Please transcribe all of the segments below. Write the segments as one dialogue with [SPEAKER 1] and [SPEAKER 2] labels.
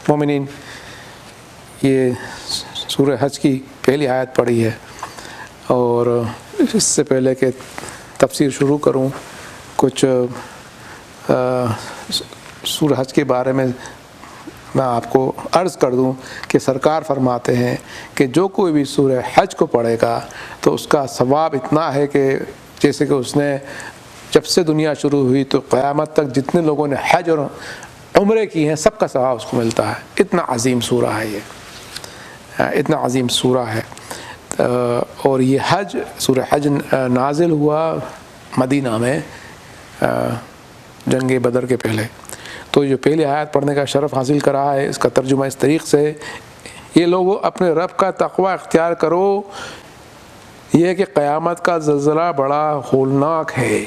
[SPEAKER 1] مومنین، یہ سورہ حج کی پہلی آیت پڑھی ہے، اور اس سے پہلے کہ تفسیر شروع کروں کچھ سورہ حج کے بارے میں آپ کو عرض کر دوں کہ سرکار فرماتے ہیں کہ جو کوئی بھی سورہ حج کو پڑھے گا تو اس کا ثواب اتنا ہے کہ جیسے کہ اس نے جب سے دنیا شروع ہوئی تو قیامت تک جتنے لوگوں نے حج اور عمرے کی ہیں سب کا ثواب اس کو ملتا ہے۔ اتنا عظیم سورہ ہے، یہ اتنا عظیم سورہ ہے۔ اور یہ حج، سورہ حج نازل ہوا مدینہ میں جنگ بدر کے پہلے۔ تو جو پہلی آیت پڑھنے کا شرف حاصل کرا ہے، اس کا ترجمہ اس طریق سے، یہ لوگوں اپنے رب کا تقوی اختیار کرو، یہ ہے کہ قیامت کا زلزلہ بڑا ہولناک ہے۔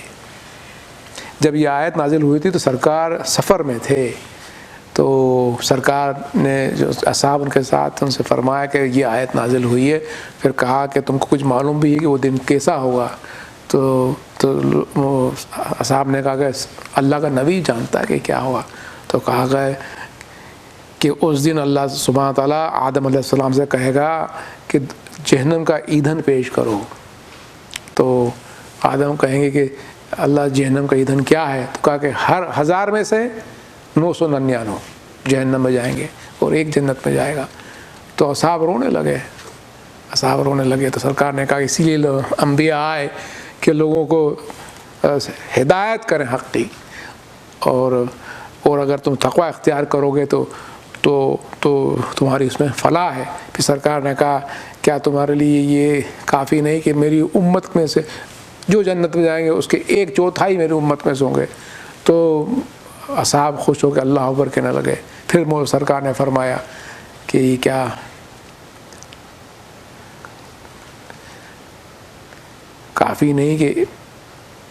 [SPEAKER 1] جب یہ آیت نازل ہوئی تھی تو سرکار سفر میں تھے، تو سرکار نے جو اصحاب ان کے ساتھ ان سے فرمایا کہ یہ آیت نازل ہوئی ہے، پھر کہا کہ تم کو کچھ معلوم بھی ہے کہ وہ دن کیسا ہوگا؟ تو اصحاب نے کہا کہ اللہ کا نبی جانتا ہے کہ کیا ہوا۔ تو کہا گیا کہ اس دن اللہ سبحانہ تعالیٰ آدم علیہ السلام سے کہے گا کہ جہنم کا ایندھن پیش کرو۔ تو آدم کہیں گے کہ اللہ جہنم کا ایندھن کیا ہے؟ تو کہا کہ ہر 1000 میں سے 999 جہنم میں جائیں گے اور ایک جنت میں جائے گا۔ تو اصحاب رونے لگے تو سرکار نے کہا اسی لیے انبیاء آئے کہ لوگوں کو ہدایت کریں حق کی، اور اگر تم تقوی اختیار کرو گے تو تمہاری اس میں فلاح ہے۔ پھر سرکار نے کہا کیا تمہارے لیے یہ کافی نہیں کہ میری امت میں سے جو جنت میں جائیں گے اس کے 1/4 میری امت میں سے ہوں گے؟ تو اصحاب خوش ہو کے اللہ اکبر کہنے لگے۔ پھر سرکار نے فرمایا کہ یہ کیا کافی نہیں کہ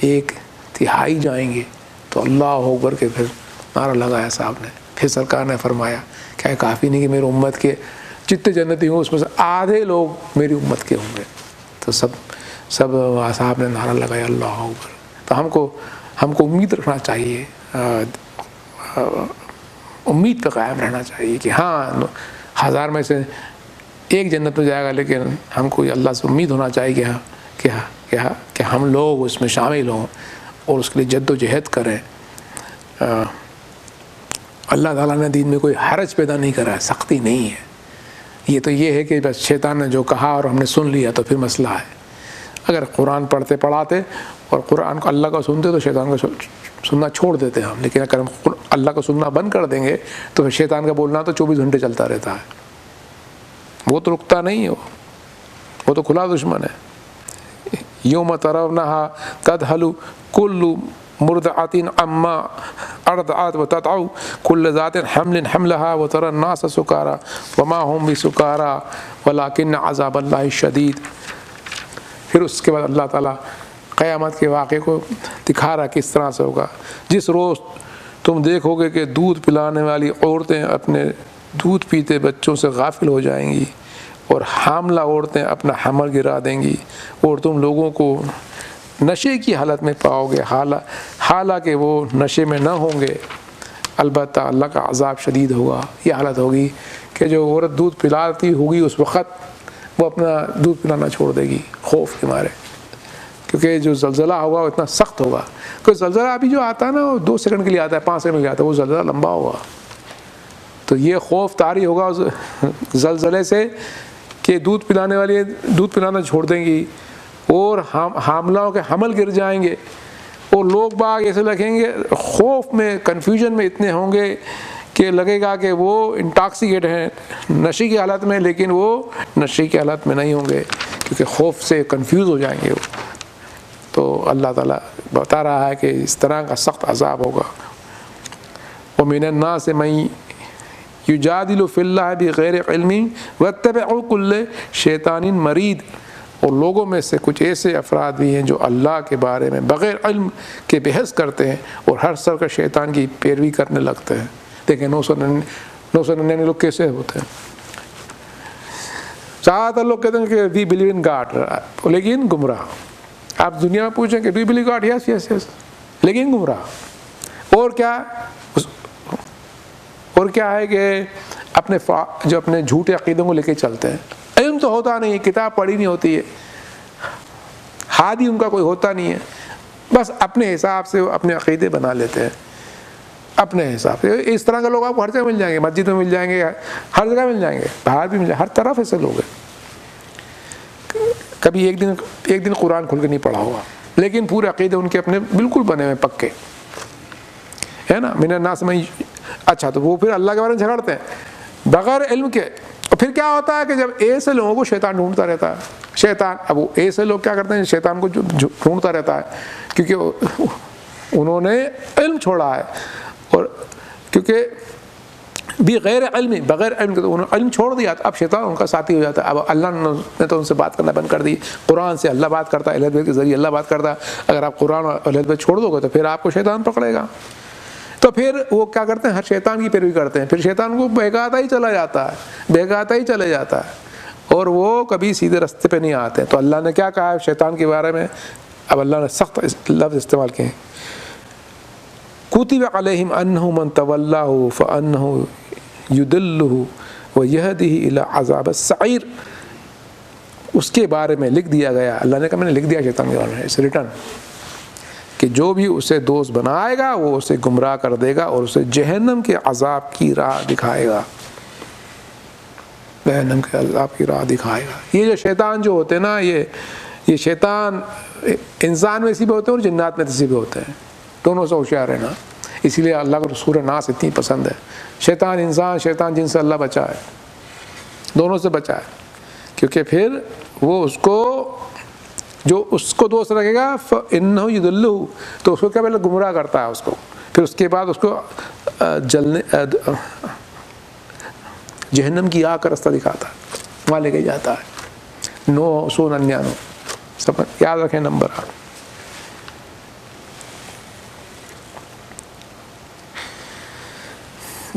[SPEAKER 1] 1/3 جائیں گے؟ تو اللہ اکبر کے پھر نعرہ لگایا صاحب نے۔ پھر سرکار نے فرمایا کیا کافی نہیں کہ میری امت کے جتنے جنتی ہوں اس میں سے آدھے لوگ میری امت کے ہوں گے؟ تو سب صاحب نے نعرہ لگایا اللہ اکبر۔ تو ہم کو امید رکھنا چاہیے، امید پہ قائم رہنا چاہیے کہ ہاں 1000 میں سے 1 جنت میں جائے گا، لیکن ہم کو اللہ سے امید ہونا چاہیے کہ ہم لوگ اس میں شامل ہوں اور اس کے لیے جد و جہد کریں۔ اللہ تعالیٰ نے دین میں کوئی حرج پیدا نہیں کرا ہے، سختی نہیں ہے۔ یہ ہے کہ بس شیطان نے جو کہا اور ہم نے سن لیا تو پھر مسئلہ ہے۔ اگر قرآن پڑھاتے اور قرآن کو اللہ کا سنتے تو شیطان کو سننا چھوڑ دیتے ہم، لیکن اگر ہم اللہ کو سننا بند کر دیں گے تو پھر شیطان کا بولنا تو 24 گھنٹے چلتا رہتا ہے، وہ تو رکتا نہیں ہے، وہ تو کھلا دشمن ہے۔ یوم ترونہا تذہل کل مرضعۃ عما ارضعت وتضع کل ذات حمل حملها وترى الناس سکارى وما هم بسکارى ولکن عذاب اللہ شدید۔ پھر اس کے بعد اللہ تعالیٰ قیامت کے واقعے کو دکھا رہا کس طرح سے ہوگا۔ جس روز تم دیکھو گے کہ دودھ پلانے والی عورتیں اپنے دودھ پیتے بچوں سے غافل ہو جائیں گی اور حاملہ عورتیں اپنا حمل گرا دیں گی، اور تم لوگوں کو نشے کی حالت میں پاؤ گے حالانکہ وہ نشے میں نہ ہوں گے، البتہ اللہ کا عذاب شدید ہوگا۔ یہ حالت ہوگی کہ جو عورت دودھ پلاتی ہوگی اس وقت وہ اپنا دودھ پلانا چھوڑ دے گی خوف کے مارے، کیونکہ جو زلزلہ ہوگا وہ اتنا سخت ہوگا۔ کیونکہ زلزلہ ابھی جو آتا ہے نا وہ 2 سیکنڈ کے لیے آتا ہے، 5 سیکنڈ کے لیے آتا ہے، وہ زلزلہ لمبا ہوگا۔ تو یہ خوف طاری ہوگا اس زلزلے سے کہ دودھ پلانے والی دودھ پلانا چھوڑ دیں گی اور حاملوں کے حمل گر جائیں گے، اور لوگ باغ ایسے لگیں گے خوف میں، کنفیوژن میں اتنے ہوں گے کہ لگے گا کہ وہ انٹاکسیکیٹ ہیں نشے کی حالت میں، لیکن وہ نشے کی حالت میں نہیں ہوں گے کیونکہ خوف سے کنفیوز ہو جائیں گے وہ۔ تو اللہ تعالیٰ بتا رہا ہے کہ اس طرح کا سخت عذاب ہوگا۔ وَمِنَ النَّاسِ مَن یجادل فی اللہ بغیر علم واتبع کل شیطان مرید۔ اور لوگوں میں سے کچھ ایسے افراد بھی ہیں جو اللہ کے بارے میں بغیر علم کے بحث کرتے ہیں اور ہر سر کا شیطان کی پیروی کرنے لگتے ہیں۔ دیکھیں 999 لوگ کیسے ہوتے ہیں۔ زیادہ تر لوگ کہتے ہیں کہ وی بلیو ان گاڈ، لیکن گمراہ۔ آپ دنیا میں پوچھیں کہ وی بلیو گاڈ، یس یس یس، لیکن گمراہ۔ اور کیا ہے کہ جو اپنے جھوٹے عقیدوں کو لے کے چلتے ہیں. علم تو ہوتا نہیں ہے, کتاب پڑھی نہیں ہوتی ہے, ہادی ان کا کوئی ہوتا نہیں ہے, بس اپنے حساب سے وہ اپنے عقیدے بنا لیتے ہیں اپنے حساب سے. اس طرح کے لوگ آپ کو ہر جگہ مل جائیں گے, مسجد میں مل جائیں گے, ہر جگہ مل جائیں گے, باہر بھی مل جائیں گے, ہر طرف ایسے لوگ ہیں. کبھی ایک دن قرآن کھل کے نہیں پڑھا ہوا, لیکن پورے عقیدے ان کے اپنے بالکل بنے ہوئے پکے ہے نا. من الناس من, اچھا تو وہ پھر اللہ کے بارے میں جھگڑتے ہیں بغیر علم کے. اور پھر کیا ہوتا ہے کہ جب ایسے لوگوں کو شیطان ڈھونڈتا رہتا ہے, شیطان, اب وہ ایسے لوگ کیا کرتے ہیں, شیطان کو ڈھونڈتا رہتا ہے کیونکہ انہوں نے علم چھوڑا ہے, اور کیونکہ بغیر علم کے تو انہوں نے علم چھوڑ دیا, اب شیطان ان کا ساتھی ہو جاتا ہے. اب اللہ نے تو ان سے بات کرنا بند کر دی. قرآن سے اللہ بات کرتا ہے, اہل بیت کے ذریعے اللہ بات کرتا ہے. اگر آپ قرآن اور اہل بیت چھوڑ دو گے تو پھر آپ کو شیطان پکڑے گا. تو پھر وہ کیا کرتے ہیں, ہر شیطان کی پیروی کرتے ہیں. پھر شیطان کو بہکاتا ہی چلا جاتا ہے, اور وہ کبھی سیدھے راستے پہ نہیں آتے. تو اللہ نے کیا کہا ہے شیطان کے بارے میں, اب اللہ نے سخت لفظ استعمال کیے ہیں, کتب علیہم انہ من تولاہ فانہ یضلہ ویہدہ الی عذاب السعیر. اس کے بارے میں لکھ دیا گیا, اللہ نے کہا میں نے لکھ دیا شیطان کے بارے میں, اس ریٹرن, کہ جو بھی اسے دوست بنائے گا وہ اسے گمراہ کر دے گا اور اسے جہنم کے عذاب کی راہ دکھائے گا. جہنم کے عذاب کی راہ دکھائے گا. یہ جو شیطان جو ہوتے ہیں نا, یہ شیطان انسان میں اسی بھی ہوتے ہیں اور جنات میں اسی بھی ہوتے ہیں, دونوں سے ہوشیار ہے نا. اسی لیے اللہ کو سورہ ناس اتنی پسند ہے. شیطان انسان, شیطان جن سے اللہ بچائے, دونوں سے بچائے, کیونکہ پھر وہ اس کو دوست رکھے گا فَإِنَّهُ يُضِلُّهُ, تو اس کو کیا پہلے گمراہ کرتا ہے اس کو, پھر اس کے بعد اس کو جہنم کی آگ کا رستہ دکھاتا ہے, وہاں لے کے جاتا ہے. 999 سب یاد رکھیں نمبر.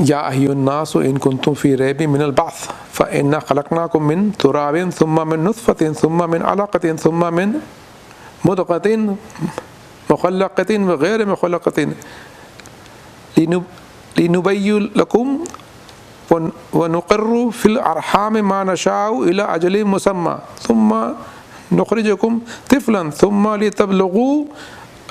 [SPEAKER 1] یا ایھا الناس ان کنتم فی ریب من البعث فإنا خلقناکم من تراب ثم من نطفة ثم من علقة ثم من مضغة مخلقة وغیر مخلقة لنبین لکم ونقر فی الارحام ما نشاء الى اجل مسمى ثم نخرجکم طفلا ثم لتبلغوا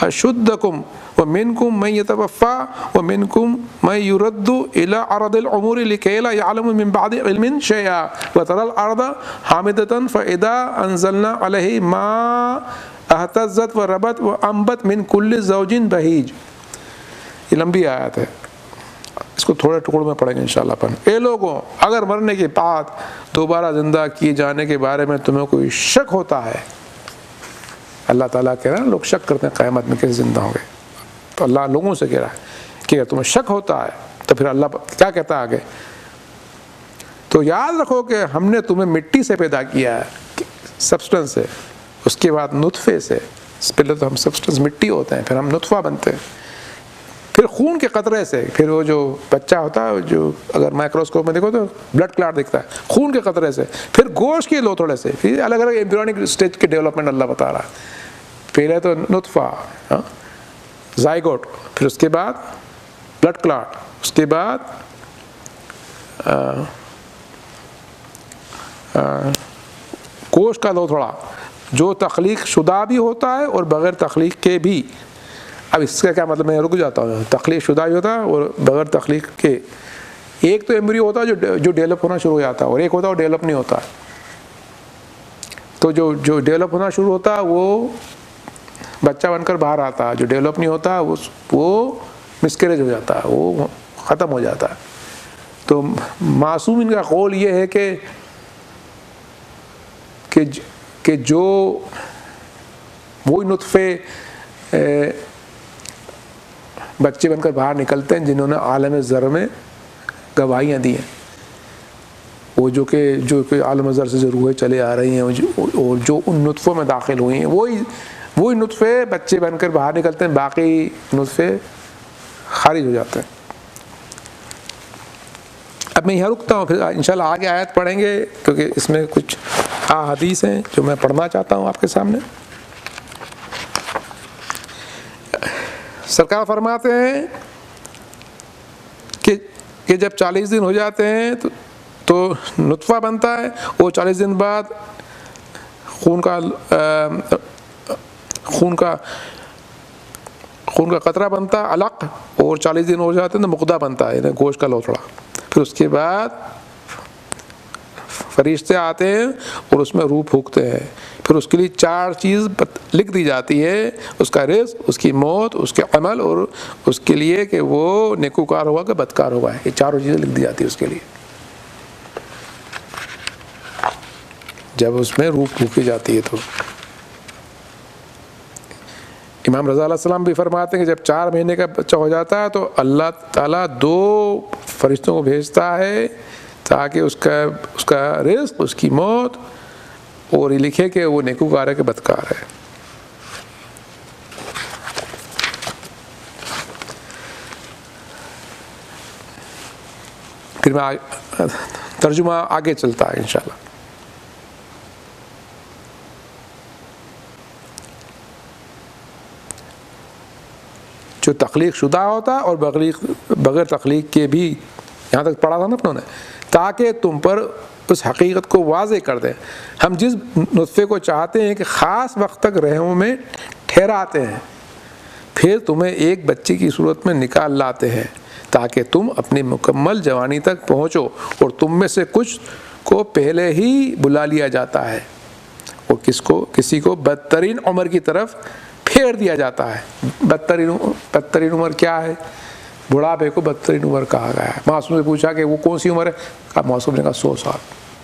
[SPEAKER 1] اشدکم ومنکم من یتوفی ومنکم من یرد الی ارض العمر لکی لا یعلم من بعد علم شیئا وتری الارض حامدۃ فاذا انزلنا علیہ ماء اہتزت وربت وانبت من کل زوج بہیج. یہ لمبی آیت ہے, اس کو تھوڑے ٹکڑوں میں پڑھیں گے انشاءاللہ اپن. اے لوگوں, اگر مرنے کے بعد دوبارہ زندہ کیے جانے کے بارے میں تمہیں کوئی شک ہوتا ہے, اللہ تعالیٰ کہہ رہا ہے لوگ شک کرتے ہیں قیامت میں کیسے زندہ ہوں گے, تو اللہ لوگوں سے کہہ رہا ہے کہ اگر تمہیں شک ہوتا ہے تو پھر اللہ کیا کہتا ہے آگے, تو یاد رکھو کہ ہم نے تمہیں مٹی سے پیدا کیا ہے, سبسٹنس سے, اس کے بعد نطفے سے, پہلے تو ہم سبسٹنس مٹی ہوتے ہیں, پھر ہم نطفہ بنتے ہیں, پھر خون کے قطرے سے, پھر وہ جو بچہ ہوتا ہے جو اگر مائکروسکوپ میں دیکھو تو بلڈ کلاٹ دکھتا ہے, خون کے قطرے سے, پھر گوشت کے لوتھڑے سے, پھر الگ الگ ایمبریونک اسٹیج کے ڈیولپمنٹ اللہ بتا رہا ہے. پہلے تو نطفہ, زائگوٹ, پھر اس کے بعد بلڈ کلاٹ, اس کے بعد گوشت کا لوتھڑا جو تخلیق شدہ بھی ہوتا ہے اور بغیر تخلیق کے بھی. اب اس کا کیا مطلب, میں رک جاتا ہوں, تخلیق شدہ بھی ہوتا ہے اور بغیر تخلیق کے. ایک تو ایمبریو ہوتا ہے جو ڈیولپ ہونا شروع ہو جاتا ہے, اور ایک ہوتا ہے وہ ڈیولپ نہیں ہوتا ہے. تو جو ڈیولپ ہونا شروع ہوتا ہے وہ بچہ بن کر باہر آتا ہے, جو ڈیولپ نہیں ہوتا وہ مسکریج ہو جاتا ہے, وہ ختم ہو جاتا ہے. تو معصومین کا قول یہ ہے کہ جو وہی نطفے بچے بن کر باہر نکلتے ہیں جنہوں نے عالم ذر میں گواہیاں دی ہیں, وہ جو کہ عالم ذر سے روحیں چلے آ رہی ہیں اور جو ان نطفوں میں داخل ہوئی ہیں, وہی نطفے بچے بن کر باہر نکلتے ہیں, باقی نطفے خارج ہو جاتے ہیں. اب میں یہاں رکتا ہوں, پھر انشاءاللہ آگے آیت پڑھیں گے کیونکہ اس میں کچھ احادیث ہیں جو میں پڑھنا چاہتا ہوں آپ کے سامنے. سرکار فرماتے ہیں کہ کہ جب 40 دن ہو جاتے ہیں تو نطفہ بنتا ہے، وہ 40 دن بعد خون کا قطرہ بنتا ہے علق، اور 40 دن ہو جاتے ہیں تو مقدہ بنتا ہے، گوشت کا لوتھڑا. پھر اس کے بعد فرشتے آتے ہیں اور اس میں روح پھونکتے ہیں. پھر اس کے لیے 4 چیز لکھ دی جاتی ہے، اس کا رزق، اس کی موت، اس کے عمل، اور اس کے لیے کہ وہ نیکوکار ہوگا کہ بدکار ہوگا. یہ 4 چیزیں لکھ دی جاتی ہے اس کے لیے جب اس میں روح پھونکی جاتی ہے. تو امام رضا علیہ السلام بھی فرماتے ہیں کہ جب 4 مہینے کا بچہ ہو جاتا ہے تو اللہ تعالیٰ 2 فرشتوں کو بھیجتا ہے تاکہ اس کا رزق، اس کی موت، اور یہ لکھے کہ وہ نیکوکار ہے کہ بدکار ہے. پھر میں ترجمہ آگے چلتا ہے انشاءاللہ. جو تخلیق شدہ ہوتا ہے اور بغیر تخلیق کے بھی، یہاں تک پڑھا تھا نا اپنوں نے، تاکہ تم پر اس حقیقت کو واضح کر دیں. ہم جس نطفے کو چاہتے ہیں کہ خاص وقت تک رحموں میں ٹھہراتے ہیں، پھر تمہیں ایک بچے کی صورت میں نکال لاتے ہیں تاکہ تم اپنی مکمل جوانی تک پہنچو، اور تم میں سے کچھ کو پہلے ہی بلا لیا جاتا ہے اور کسی کو بدترین عمر کی طرف پھیر دیا جاتا ہے. بدترین عمر کیا ہے؟ بڑھاپے کو بدترین عمر کہا گیا ہے. معصوم سے پوچھا کہ وہ کون سی عمر ہے؟ معصوم نے کہا 100 سال.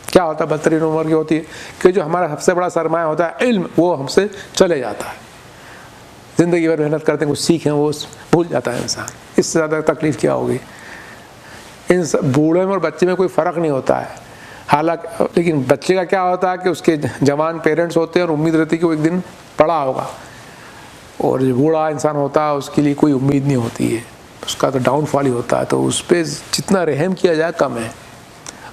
[SPEAKER 1] کیا ہوتا ہے بدترین عمر کی؟ ہوتی ہے کہ جو ہمارا سب سے بڑا سرمایہ ہوتا ہے علم، وہ ہم سے چلے جاتا ہے. زندگی بھر محنت کرتے ہیں، کچھ سیکھیں، وہ بھول جاتا ہے انسان. اس سے زیادہ تکلیف کیا ہوگی؟ ان بوڑھے میں اور بچے میں کوئی فرق نہیں ہوتا ہے. حالانکہ لیکن بچے کا کیا ہوتا ہے کہ اس کے جوان پیرنٹس ہوتے ہیں اور امید رہتی ہے کہ وہ ایک دن بڑا ہوگا، اور جو بوڑھا انسان ہوتا ہے اس کے لیے کوئی امید نہیں ہوتی ہے، اس کا تو ڈاؤن فال ہی ہوتا ہے. تو اس پہ جتنا رحم کیا جائے کم ہے.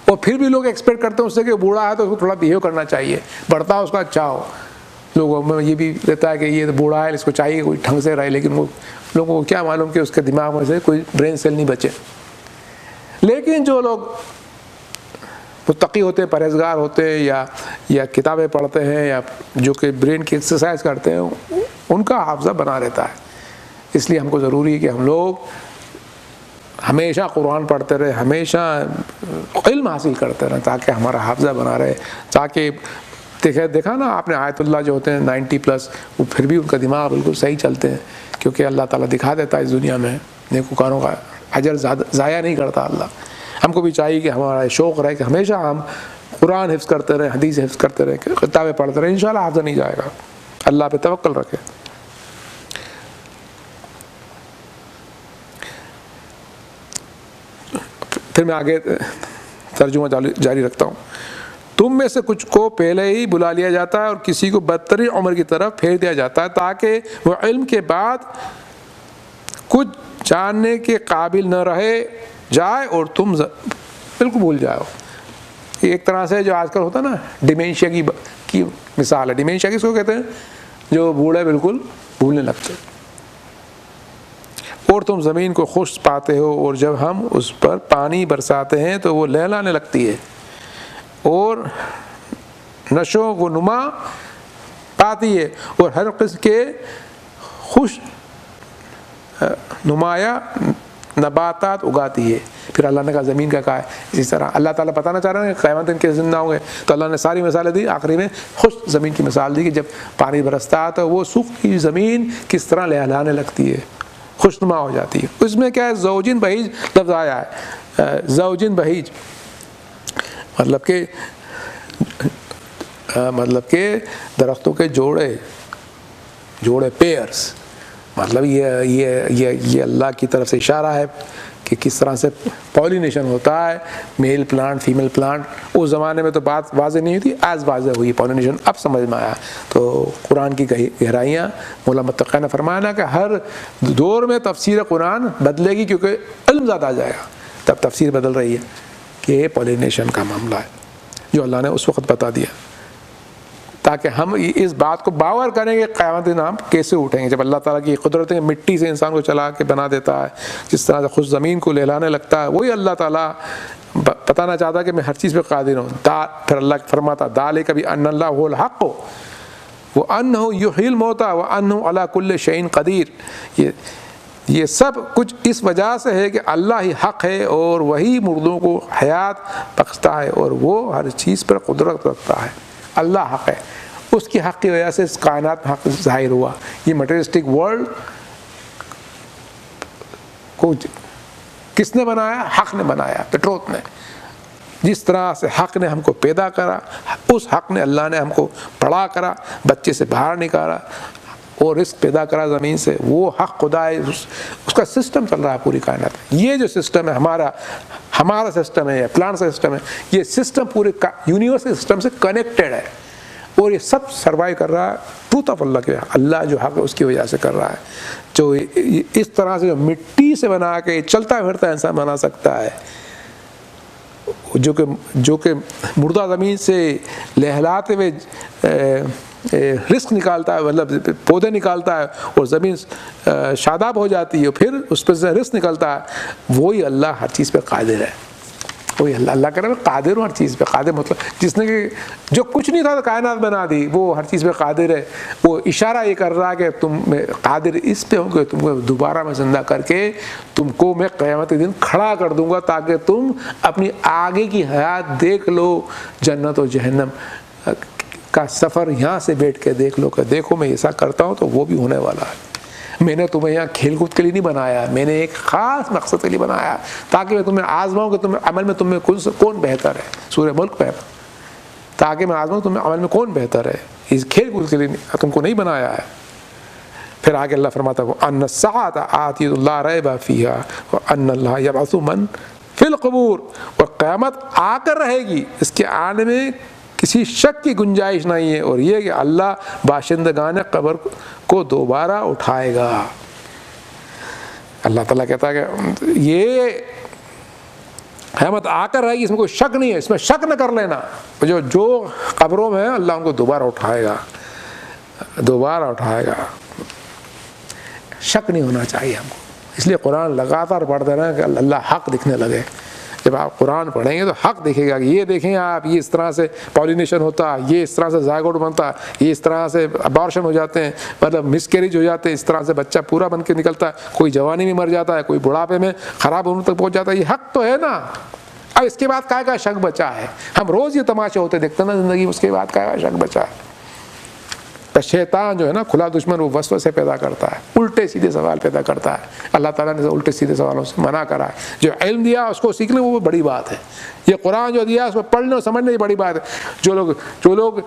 [SPEAKER 1] اور پھر بھی لوگ ایکسپیکٹ کرتے ہیں اس سے کہ بوڑھا ہے تو اس کو تھوڑا بیہیو کرنا چاہیے، بڑھتا ہے اس کا اچھا ہو. لوگوں میں یہ بھی رہتا ہے کہ یہ بوڑھا ہے، اس کو چاہیے کوئی ڈھنگ سے رہے، لیکن وہ لوگوں کو کیا معلوم کہ اس کے دماغ میں سے کوئی برین سیل نہیں بچے. لیکن جو لوگ متقی ہوتے ہیں، پرہیزگار ہوتے ہیں، یا کتابیں پڑھتے ہیں، یا جو کہ برین کی ایکسرسائز کرتے ہیں، ان کا حافظہ بنا رہتا ہے. اس لیے ہم کو ضروری ہے کہ ہم لوگ ہمیشہ قرآن پڑھتے رہے، ہمیشہ علم حاصل کرتے رہے، تاکہ ہمارا حافظہ بنا رہے. تاکہ دیکھا نا آپ نے آیت اللہ جو ہوتے ہیں 90+، وہ پھر بھی ان کا دماغ بالکل صحیح چلتے ہیں، کیونکہ اللہ تعالیٰ دکھا دیتا ہے اس دنیا میں نیکوکاروں کا اجر ضائع نہیں کرتا اللہ. ہم کو بھی چاہیے کہ ہمارا شوق رہے کہ ہمیشہ ہم قرآن حفظ کرتے رہیں، حدیث حفظ کرتے رہیں، کتابیں پڑھتے رہیں. انشاءاللہ حافظ نہیں جائے گا. اللہ پہ توکل رکھے. پھر میں آگے ترجمہ جاری رکھتا ہوں. تم میں سے کچھ کو پہلے ہی بلا لیا جاتا ہے اور کسی کو بدترین عمر کی طرف پھیر دیا جاتا ہے تاکہ وہ علم کے بعد کچھ جاننے کے قابل نہ رہے جائے اور تم بالکل بھول جاؤ. ایک طرح سے جو آج کل ہوتا ہے نا ڈیمینشیا کی مثال ہے. ڈیمینشیا کس کو کہتے ہیں؟ جو بوڑھے بالکل بھولنے لگتے. اور تم زمین کو خشک پاتے ہو، اور جب ہم اس پر پانی برساتے ہیں تو وہ لہلانے لگتی ہے اور نشو و نما پاتی ہے اور ہر قسم کے خوش نمایاں نباتات اگاتی ہے. پھر اللہ نے کہا زمین کا کہا ہے. اسی طرح اللہ تعالیٰ بتانا چاہ رہے ہیں کہ قیامت دن کے زندہ ہوں گے، تو اللہ نے ساری مثالیں دی. آخری میں خشک زمین کی مثال دی کہ جب پانی برستا ہے تو وہ سوکھی زمین کس طرح لہلانے لگتی ہے، خوشنما ہو جاتی ہے. اس میں کیا ہے؟ زوجین بہیج لفظ آیا ہے. زوجین بہیج مطلب کہ درختوں کے جوڑے پیئرس. مطلب یہ اللہ کی طرف سے اشارہ ہے کہ کس طرح سے پالینیشن ہوتا ہے، میل پلانٹ فیمیل پلانٹ. اس زمانے میں تو بات واضح نہیں ہوئی تھی، آج واضح ہوئی پالینیشن، اب سمجھ میں آیا. تو قرآن کی گہرائیاں مولانا متقی نے فرمایا نا کہ ہر دور میں تفسیر قرآن بدلے گی، کیونکہ علم زیادہ آ جائے گا. تب تفسیر بدل رہی ہے کہ پالینیشن کا معاملہ ہے جو اللہ نے اس وقت بتا دیا. تاکہ ہم اس بات کو باور کریں کہ قیامت دن ہم کیسے اٹھیں گے. جب اللہ تعالیٰ کی قدرت ہے مٹی سے انسان کو چلا کے بنا دیتا ہے, جس طرح سے خود زمین کو لہلانے لگتا ہے, وہی اللہ تعالیٰ بتانا چاہتا ہے کہ میں ہر چیز پہ قادر ہوں. پھر اللہ فرماتا ذالک بان اللہ هو الحق وانہ یحیی الموتى وانہ علی کل شیء قدیر. یہ سب کچھ اس وجہ سے ہے کہ اللہ ہی حق ہے اور وہی مردوں کو حیات بخشتا ہے اور وہ ہر چیز پر قدرت رکھتا ہے. اللہ حق ہے, اس کی حق کی وجہ سے اس کائنات میں حق ظاہر ہوا. یہ مٹیریلسٹک ورلڈ کو کس نے بنایا؟ حق نے بنایا, پٹروت نے. جس طرح سے حق نے ہم کو پیدا کرا, اس حق نے اللہ نے ہم کو بڑا کرا, بچے سے باہر نکالا اور رزق پیدا کرا زمین سے. وہ حق خدا ہے, اس کا سسٹم چل رہا ہے پوری کائنات میں. یہ جو سسٹم ہے ہمارا سسٹم ہے, پلانٹ سسٹم ہے, یہ سسٹم پورے یونیورس کے سسٹم سے کنیکٹڈ ہے اور یہ سب سروائیو کر رہا ہے ٹروتھ آف اللہ کے. اللہ جو حق ہے اس کی وجہ سے کر رہا ہے. جو اس طرح سے جو مٹی سے بنا کے چلتا پھرتا انسان بنا سکتا ہے, جو کہ مردہ زمین سے لہلاتے ہوئے رزق نکالتا ہے, مطلب پودے نکالتا ہے اور زمین شاداب ہو جاتی ہے, پھر اس پہ سے رزق نکلتا ہے. وہی اللہ ہر چیز پہ قادر ہے. وہی اللہ کہہ رہا ہے قادر ہوں ہر چیز پہ. قادر مطلب جس نے کہ جو کچھ نہیں تھا تو کائنات بنا دی, وہ ہر چیز پہ قادر ہے. وہ اشارہ یہ کر رہا ہے کہ تم قادر اس پہ ہوں کہ تم کو دوبارہ میں زندہ کر کے تم کو میں قیامت کے دن کھڑا کر دوں گا, تاکہ تم اپنی آگے کی حیات دیکھ لو. جنت و جہنم کا سفر یہاں سے بیٹھ کے دیکھ لو کہ دیکھو میں ایسا کرتا ہوں تو وہ بھی ہونے والا ہے. میں نے تمہیں یہاں کھیل کود کے لیے نہیں بنایا, میں نے ایک خاص مقصد کے لیے بنایا, تاکہ میں تمہیں آزماؤں کہ تمہیں عمل میں تمہیں کون بہتر ہے. سورہ ملک پہ تاکہ میں آزماؤں تمہیں عمل میں کون بہتر ہے. اس کھیل کود کے لیے تم کو نہیں بنایا ہے. پھر آگے اللہ فرماتا ہے ان الساعۃ آتیۃ لا ریب فیہا وان اللہ یبعث من فی القبور. اور قیامت آ کر رہے گی, اس کے آنے میں کسی شک کی گنجائش نہیں ہے, اور یہ کہ اللہ باشندگان قبر کو دوبارہ اٹھائے گا. اللہ تعالیٰ کہتا ہے کہ یہ قیامت آ کر رہے گی, اس میں کوئی شک نہیں ہے, اس میں شک نہ کر لینا. جو قبروں میں ہیں اللہ ان کو دوبارہ اٹھائے گا, دوبارہ اٹھائے گا. شک نہیں ہونا چاہیے ہم کو. اس لیے قرآن لگاتار پڑھتے رہیں کہ اللہ حق دکھنے لگے. جب آپ قرآن پڑھیں گے تو حق دیکھے گا کہ یہ دیکھیں آپ, یہ اس طرح سے پالینیشن ہوتا ہے, یہ اس طرح سے زائگوٹ بنتا ہے, یہ اس طرح سے ابارشن ہو جاتے ہیں, مطلب مس کیریج ہو جاتے ہیں, اس طرح سے بچہ پورا بن کے نکلتا ہے, کوئی جوانی میں مر جاتا ہے, کوئی بڑھاپے میں خراب ہونے تک پہنچ جاتا ہے. یہ حق تو ہے نا. اب اس کے بعد کا شک بچا ہے؟ ہم روز یہ تماشے ہوتے دیکھتے نا زندگی میں, اس کے بعد کا شک بچا ہے. شیطان جو ہے نا کھلا دشمن, وہ وسوسے پیدا کرتا ہے, الٹے سیدھے سوال پیدا کرتا ہے. اللہ تعالیٰ نے الٹے سیدھے سوالوں سے منع کرا ہے. جو علم دیا اس کو سیکھ لیں وہ بڑی بات ہے. یہ قرآن جو دیا اس کو پڑھنے اور سمجھنے کی بڑی بات ہے. جو لوگ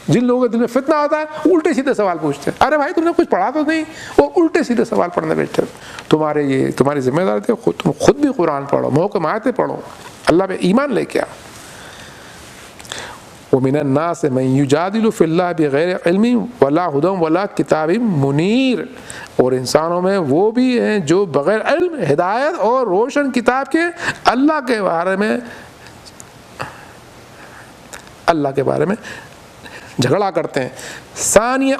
[SPEAKER 1] جن لوگوں کے دل میں فتنہ ہوتا ہے الٹے سیدھے سوال پوچھتے ہیں. ارے بھائی تم نے کچھ پڑھا تو نہیں, وہ الٹے سیدھے سوال پڑھنے بیٹھتے. تمہاری ذمہ داری تھی تم خود بھی قرآن پڑھو, محکم آیتیں پڑھو, اللہ پہ ایمان لے کے آؤ. وَمِنَ النَّاسِ مَن يُجَادِلُ فِي اللَّهِ بِغَيْرِ عِلْمٍ وَلَا هُدًى وَلَا كِتَابٍ مُنِيرٍ. اور انسانوں میں وہ بھی ہیں جو بغیر علم, ہدایت اور روشن کتاب کے اللہ کے بارے میں جھگڑا کرتے ہیں. ثَانِيَ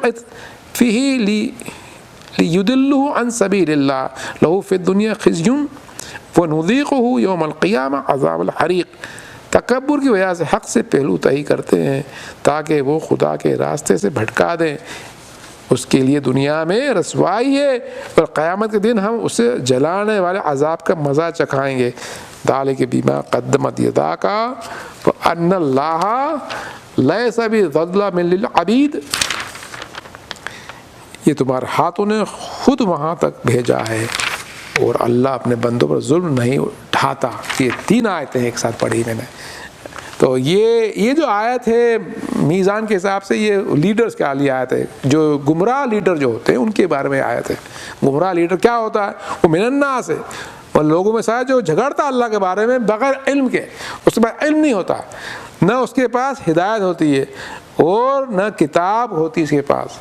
[SPEAKER 1] فِيهِ لِيُضِلُّهُ عَن سَبِيلِ اللَّهِ لَهُ فِي الدُّنْيَا خِزْيٌ وَنُذِيقُهُ يَوْمَ الْقِيَامَةِ عَذَابَ الْحَرِيقِ. تکبر کی وجہ سے حق سے پہلو تہی کرتے ہیں تاکہ وہ خدا کے راستے سے بھٹکا دیں. اس کے لیے دنیا میں رسوائی ہے اور قیامت کے دن ہم اسے جلانے والے عذاب کا مزہ چکھائیں گے. ذالک بما قدمت یداک وان اللہ لیس بظلام للعبید. یہ تمہارے ہاتھوں نے خود وہاں تک بھیجا ہے اور اللہ اپنے بندوں پر ظلم نہیں اٹھاتا. یہ 3 آیتیں ایک ساتھ پڑھی میں نے. تو یہ جو آیت ہے میزان کے حساب سے یہ لیڈرز کے لیے آیت ہے. جو گمراہ لیڈر جو ہوتے ہیں ان کے بارے میں آیت ہے. گمراہ لیڈر کیا ہوتا ہے؟ وہ من الناس ہے, اور لوگوں میں سے جو جھگڑتا اللہ کے بارے میں بغیر علم کے. اس کے پاس علم نہیں ہوتا, نہ اس کے پاس ہدایت ہوتی ہے اور نہ کتاب ہوتی اس کے پاس.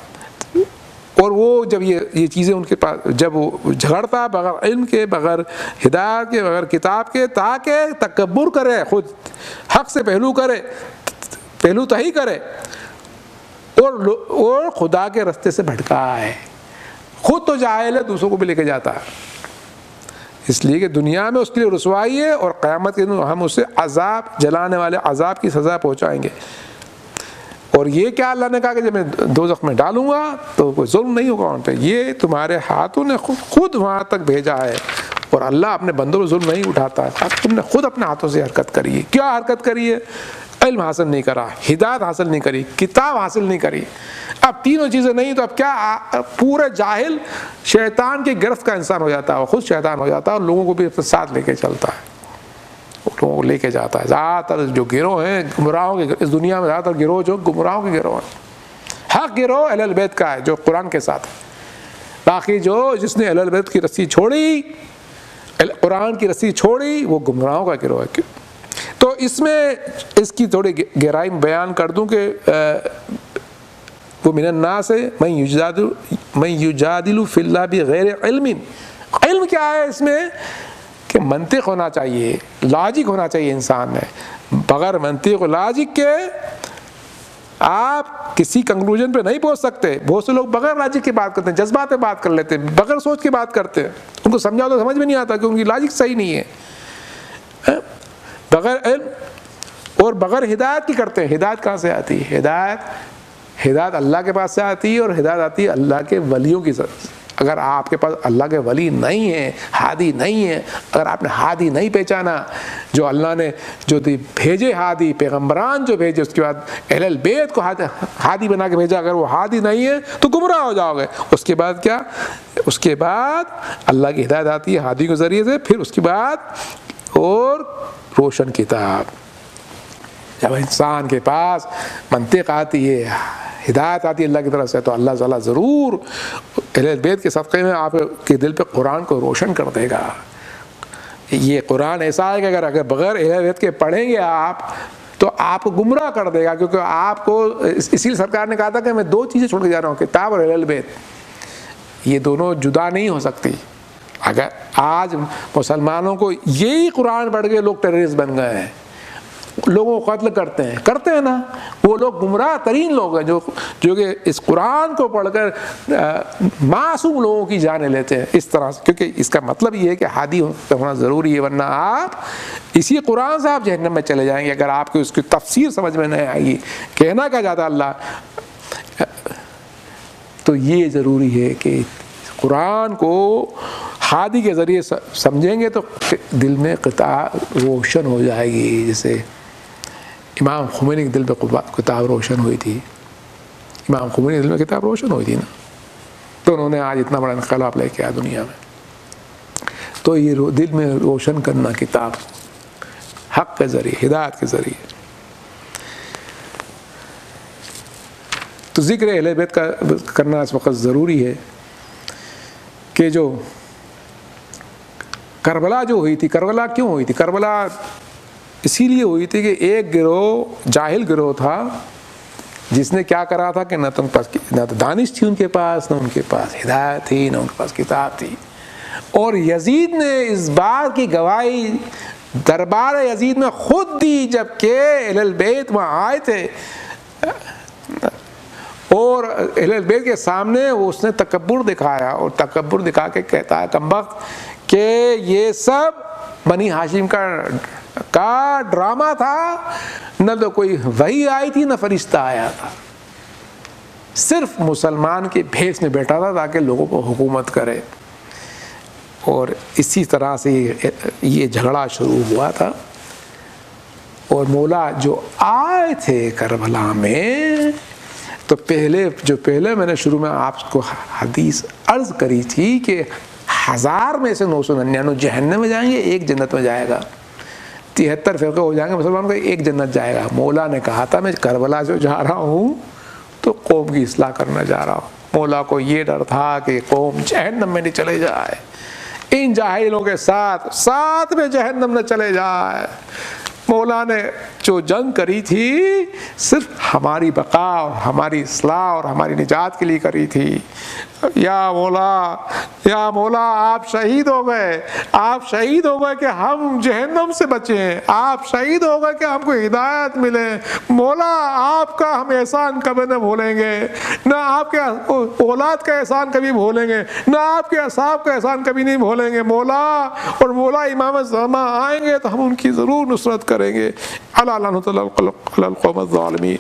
[SPEAKER 1] اور وہ جب یہ چیزیں ان کے پاس, جب وہ جھگڑتا بغیر علم کے, بغیر ہدایت کے, بغیر کتاب کے, تاکہ تکبر کرے, خود حق سے پہلو تہی کرے, اور خدا کے راستے سے بھٹکا ہے، خود تو جاہل ہے، دوسروں کو بھی لے کے جاتا ہے، اس لیے کہ دنیا میں اس کے لیے رسوائی ہے، اور قیامت کے دن ہم اسے عذاب، جلانے والے عذاب کی سزا پہنچائیں گے۔ اور یہ کیا اللہ نے کہا کہ جب میں دوزخ میں ڈالوں گا تو کوئی ظلم نہیں ہوگا ان پہ، یہ تمہارے ہاتھوں نے خود وہاں تک بھیجا ہے، اور اللہ اپنے بندوں پہ ظلم نہیں اٹھاتا ہے، تم نے خود اپنے ہاتھوں سے حرکت کری ہے۔ کیا حرکت کری ہے؟ علم حاصل نہیں کرا، ہدایت حاصل نہیں کری، کتاب حاصل نہیں کری۔ اب تینوں چیزیں نہیں تو اب کیا، پورے جاہل شیطان کی گرفت کا انسان ہو جاتا ہے، وہ خود شیطان ہو جاتا ہے، اور لوگوں کو بھی اپنے ساتھ لے کے چلتا ہے، لوگوں کو لے کے جاتا ہے۔ زیادہ تر جو گروہ ہیں گمراہوں کے، اس دنیا میں زیادہ تر گروہ جو گمراہوں کے گروہ ہیں، حق گروہ اہل البیت کا ہے جو قرآن کے ساتھ ہے، باقی جس نے اہل البیت کی رسی چھوڑی، قرآن کی رسی چھوڑی، وہ گمراہوں کا گروہ ہے۔ تو اس میں اس کی تھوڑی گہرائی میں بیان کر دوں کہ وہ من الناس من یجادل فی اللہ بغیر علم۔ علم کیا ہے اس میں؟ کہ منطق ہونا چاہیے، لاجک ہونا چاہیے انسان میں، بغیر منطق و لاجک کے آپ کسی کنکلوژن پہ نہیں پہنچ سکتے۔ بہت سے لوگ بغیر لاجک کی بات کرتے ہیں، جذبات پہ بات کر لیتے ہیں، بغیر سوچ کی بات کرتے ہیں، ان کو سمجھاؤ تو سمجھ میں نہیں آتا کہ ان کی لاجک صحیح نہیں ہے، بغیر علم اور بغیر ہدایت کی کرتے ہیں۔ ہدایت کہاں سے آتی ہے؟ ہدایت اللہ کے پاس سے آتی ہے، اور ہدایت آتی ہے اللہ کے ولیوں کی طرف سے۔ اگر آپ کے پاس اللہ کے ولی نہیں ہیں، ہادی نہیں ہے، اگر آپ نے ہادی نہیں پہچانا، جو اللہ نے جو بھیجے ہادی، پیغمبران جو بھیجے، اس کے بعد اہل البیت کو ہادی بنا کے بھیجا، اگر وہ ہادی نہیں ہے تو گمراہ ہو جاؤ گے۔ اس کے بعد کیا؟ اس کے بعد اللہ کی ہدایت آتی ہے ہادی کے ذریعے سے، پھر اس کے بعد اور روشن کتاب۔ جب انسان کے پاس منطق آتی ہے، ہدایت آتی ہے اللہ کی طرف سے، تو اللہ تعالیٰ ضرور اہل بیت کے صدقے میں آپ کے دل پہ قرآن کو روشن کر دے گا۔ یہ قرآن ایسا ہے کہ اگر بغیر اہل بیت کے پڑھیں گے آپ تو آپ کو گمراہ کر دے گا، کیونکہ آپ کو، اسی لیے سرکار نے کہا تھا کہ میں دو چیزیں چھوڑ کے جا رہا ہوں، کتاب اور اہل بیت، یہ دونوں جدا نہیں ہو سکتی۔ اگر آج مسلمانوں کو یہی قرآن پڑھ کے لوگ ٹیررسٹ بن گئے ہیں، لوگوں کو قتل کرتے ہیں نا، وہ لوگ گمراہ ترین لوگ ہیں جو کہ اس قرآن کو پڑھ کر معصوم لوگوں کی جانیں لیتے ہیں اس طرح سے، کیونکہ اس کا مطلب یہ ہے کہ ہادی ہونا ضروری ہے، ورنہ آپ اسی قرآن سے آپ جہنم میں چلے جائیں گے اگر آپ کو اس کی تفسیر سمجھ میں نہیں آئے گی۔ کہنا کیا چاہتا اللہ؟ تو یہ ضروری ہے کہ قرآن کو ہادی کے ذریعے سمجھیں گے تو دل میں کتاب روشن ہو جائے گی۔ جیسے امام خمینی کے دل پہ کتاب روشن ہوئی تھی، امام خمینی کے دل میں کتاب روشن ہوئی تھی نا، تو انہوں نے آج اتنا بڑا انقلاب لے کے آیا دنیا میں۔ تو یہ دل میں روشن کرنا کتاب حق کے ذریعے، ہدایت کے ذریعے۔ تو ذکر اہل بیت کا کرنا اس وقت ضروری ہے کہ جو کربلا جو ہوئی تھی، کربلا کیوں ہوئی تھی؟ کربلا اسی لیے ہوئی تھی کہ ایک گروہ جاہل گروہ تھا جس نے کیا کرا تھا کہ نہ تو دانش تھی ان کے پاس، نہ ان کے پاس ہدایت تھی، نہ ان کے پاس کتاب تھی، اور یزید نے اس بات کی گواہی دربار یزید میں خود دی جب کہ اہل البیت وہاں آئے تھے، اور اہل البیت کے سامنے اس نے تکبر دکھایا، اور تکبر دکھا کے کہتا ہے کمبخت کہ یہ سب بنی ہاشم کا ڈرامہ تھا، نہ تو کوئی وحی آئی تھی نہ فرشتہ آیا تھا، صرف مسلمان کے بھیس میں بیٹھا تھا تاکہ لوگوں کو حکومت کرے۔ اور اسی طرح سے یہ جھگڑا شروع ہوا تھا، اور مولا جو آئے تھے کربلا میں، تو پہلے میں نے شروع میں آپ کو حدیث عرض کری تھی کہ 1000 میں سے 999 جہنم میں جائیں گے، ایک جنت میں جائے گا، 73 فرقے ہو جائیں گے مسلمانوں کا، ایک جنت جائے گا۔ مولا نے کہا تھا میں کربلا جو جا رہا ہوں تو قوم کی اصلاح کرنے جا رہا ہوں۔ مولا کو یہ ڈر تھا کہ قوم جہنم میں نہیں چلے جائے، ان جاہلوں کے ساتھ میں جہنم نہ چلے جائے، مولا نے جو جنگ کری تھی صرف ہماری بقا اور ہماری اصلاح اور ہماری نجات کے لیے کری تھی۔ یا مولا آپ شہید ہو گئے، آپ شہید ہو گئے کہ ہم جہنم سے بچیں، آپ شہید ہو گئے کہ ہم کو ہدایت ملے۔ مولا آپ کا ہم احسان کبھی نہ بھولیں گے، نہ آپ کے اولاد کا احسان کبھی بھولیں گے، نہ آپ کے اصحاب کا احسان کبھی نہیں بھولیں گے مولا۔ اور مولا امام زمان آئیں گے تو ہم ان کی ضرور نصرت کریں گے۔ اللہ القوم الظالمین۔